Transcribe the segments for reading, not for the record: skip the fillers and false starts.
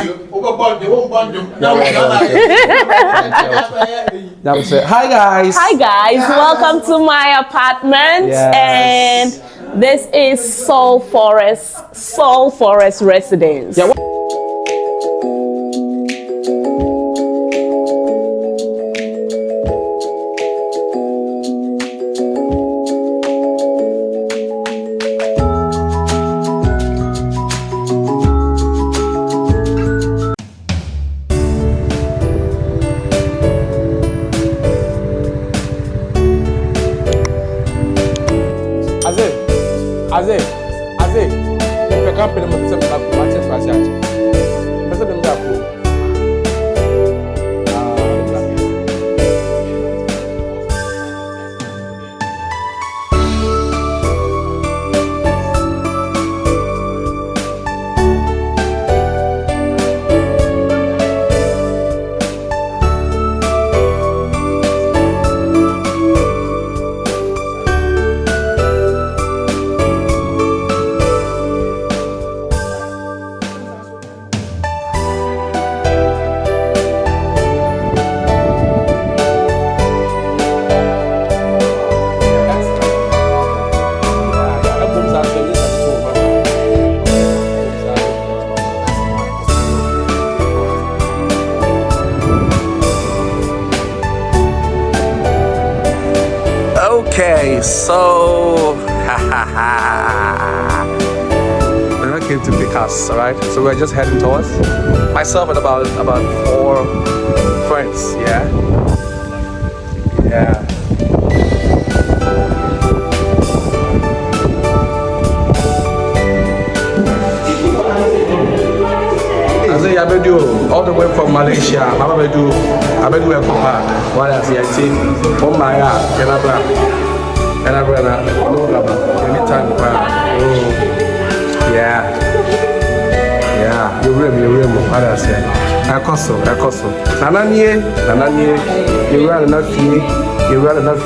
Hi guys. Hi guys, welcome to my apartment. Yes. And this is Soul Forest Residence. Yeah. Aze, the company must have watched my chat. Okay, so Nana came to pick us, alright? So we're just heading towards myself and about 4 friends, yeah? Yeah. I say I do all the way from Malaysia. I do Ekua. What else? I see. Oh my God, anytime. Yeah. You room. What else? Ekoso. Nananie. You run enough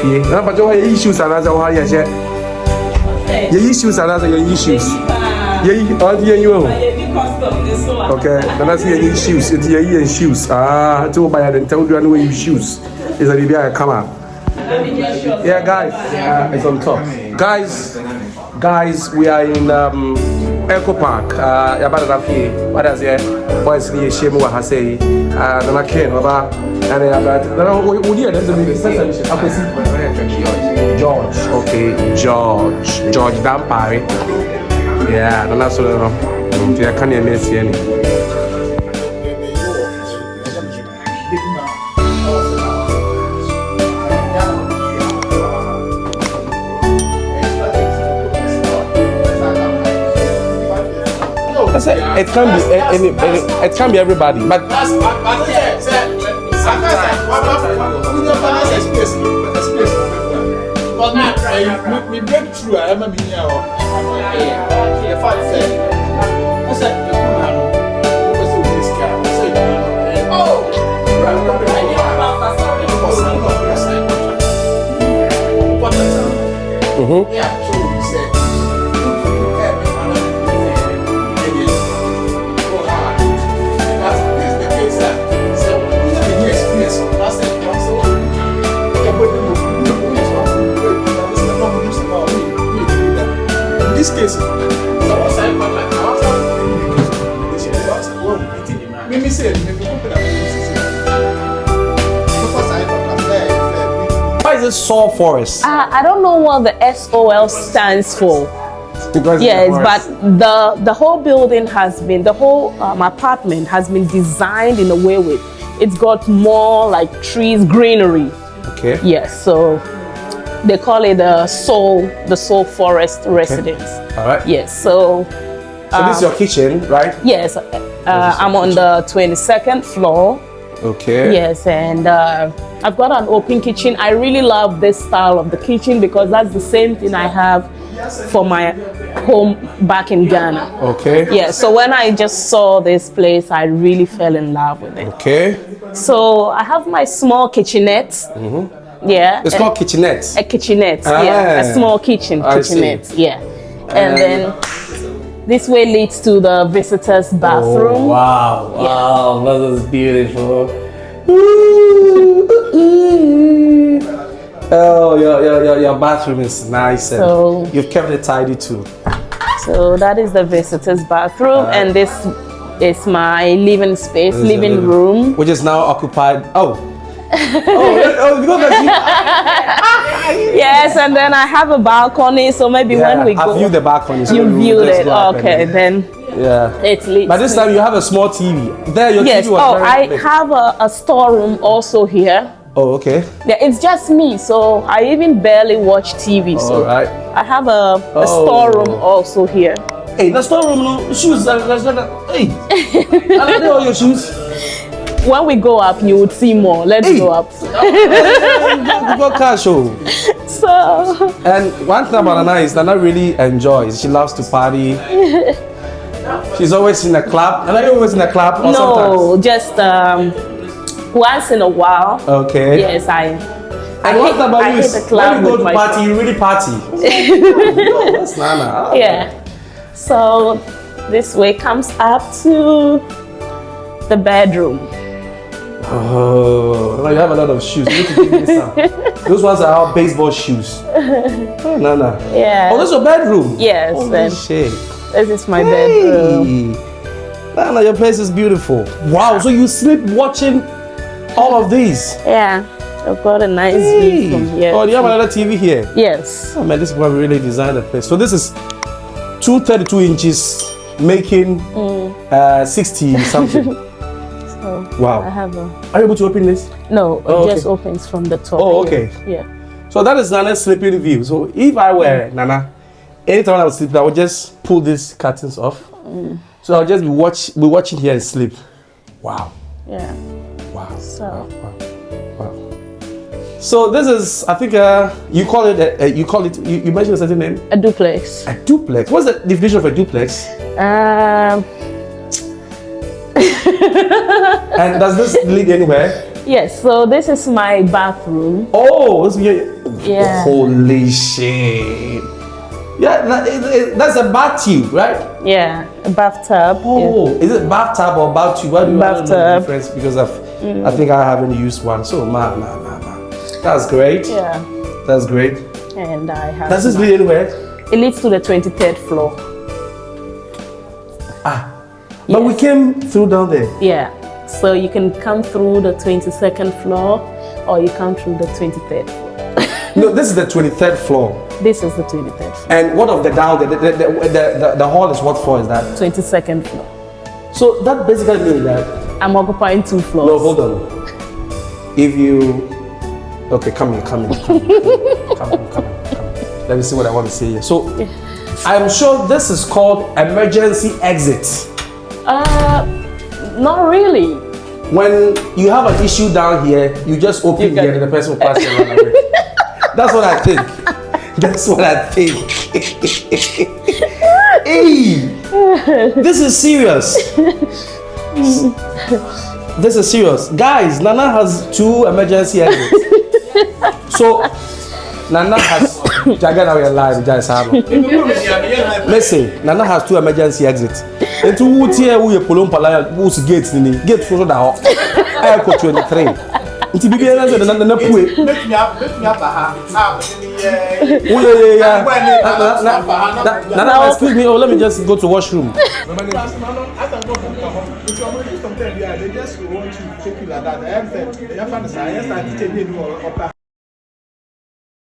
fee. Now, but your issues are as how you say. Your issues are as your issues. Okay, then I see any shoes. It's your shoes. To buy and tell you anyway shoes. Is a baby come out. Yeah, guys. It's on top. Guys, we are in Eco Park. What is it? Boys, the shame what I say. Then I can't. And George. Okay, George Vampire. Yeah, then that's what I can't even see any. It can be everybody, but me breakthrough. I am a millionaire. The fact said, I said, yeah, so he said, this case, why is it Soul Forest? I don't know what the SOL stands for. Because yes, but the whole building has been, the whole apartment has been designed in a way with, it's got more like trees, greenery. Okay. Yes, so they call it the Soul Forest Residence. Okay. All right. Yes, so this is your kitchen, right? Yes, I'm on the 22nd floor. Okay. Yes, and I've got an open kitchen. I really love this style of the kitchen because that's the same thing I have for my home back in Ghana. Okay. Yeah, so when I just saw this place, I really fell in love with it. Okay. So I have my small kitchenette. Mm-hmm. Yeah. It's called kitchenette. A kitchenette, yeah. A small kitchenette, yeah. And then This way leads to the visitors' bathroom. Oh, wow, that is beautiful. Oh, your bathroom is nice, and So- you've kept it tidy too. So that is the visitors' bathroom, and this is my living space, This is your living room. which is now occupied. Oh, because Yes, and then I have a balcony, so maybe when we I go, viewed the balcony. So you we'll viewed just it. go up Okay, and- then Yeah. it leads. But this to- time you have a small TV. There, your yes. TV was Oh, very I big. have a storeroom also here. Oh, okay. Yeah, it's just me, so I even barely watch TV. So All right. I have a Oh. storeroom also here. Hey, the storeroom, no shoes. Hey, I like all your shoes. When we go up, you would see more. Let's Hey. go up. You got cash, oh. So And one thing about Nana is Nana really enjoys. She loves to party. She's always in a club. And I always in a club or no, just once in a while. sometimes. Okay. Yes, I And what about I you? hit the When club you go with to my party, friends. you really party. Oh, that's Nana. I like Yeah. So this way comes up to the bedroom. Oh, now you have a lot of shoes. You need to give me some. Those ones are our baseball shoes. Oh, Nana. Yeah. Oh, that's your bedroom? Yes, Holy and shit. this is my bedroom. Hey. Nana, your place is beautiful. Wow, so you sleep watching all of these? Yeah. I've got a nice view from here. Oh, do you have another TV here? Yes. Oh man, this one really designed the place. So this is 232 inches, making 60 something. So I Wow. have a Are you able to open this? no. Oh, It just okay. opens from the top. Oh, here. okay. Yeah. So that is Nana's sleeping view. So if I were Nana, anytime I would sleep, I would just pull these curtains off. So I'll just be watching here and sleep. Wow. Yeah. Wow. So- Wow. Wow. So this is, I think, you call it. You mentioned a certain name. A duplex. A duplex. What's the definition of a duplex? And does this lead anywhere? Yes. So this is my bathroom. Oh, Yeah. Holy shit. Yeah, that's a bathtub, right? Yeah. A bathtub. Oh, is it bathtub or bathtub? Why do you know the Bathtub. difference? Because I think I haven't used one. So, man. That's great. Yeah. That's great. And I have. Does this lead anywhere? It leads to the 23rd floor. But we came through down there. Yeah. So you can come through the 22nd floor, or you come through the 23rd floor. No, this is the 23rd floor. This is the 23rd floor. And what of the down there? The hall is what floor is that? 22nd floor. So that basically means that. I'm occupying 2 floors. No, hold on. If you. Okay, come in. Come in. Let me see what I want to say here. So, I'm sure this is called emergency exit. Not really. When you have an issue down here, you just open You can- here and the person will pass and run away. That's what I think. That's what I think. Hey, this is serious. This is serious. Guys, Nana has 2 emergency exits. So, Nana has. Jaga now you're live, guys. Listen, Nana has 2 emergency exits. And to who here who you pull on Palaya, who's gates in the gate for the hall. I go 23. Nti bibi na se na na pue. Betumi aba ha. Oh yeah. Nana, excuse me. Oh, let me just go to washroom. They just want to take you like that. They have said, they have found the science and teach you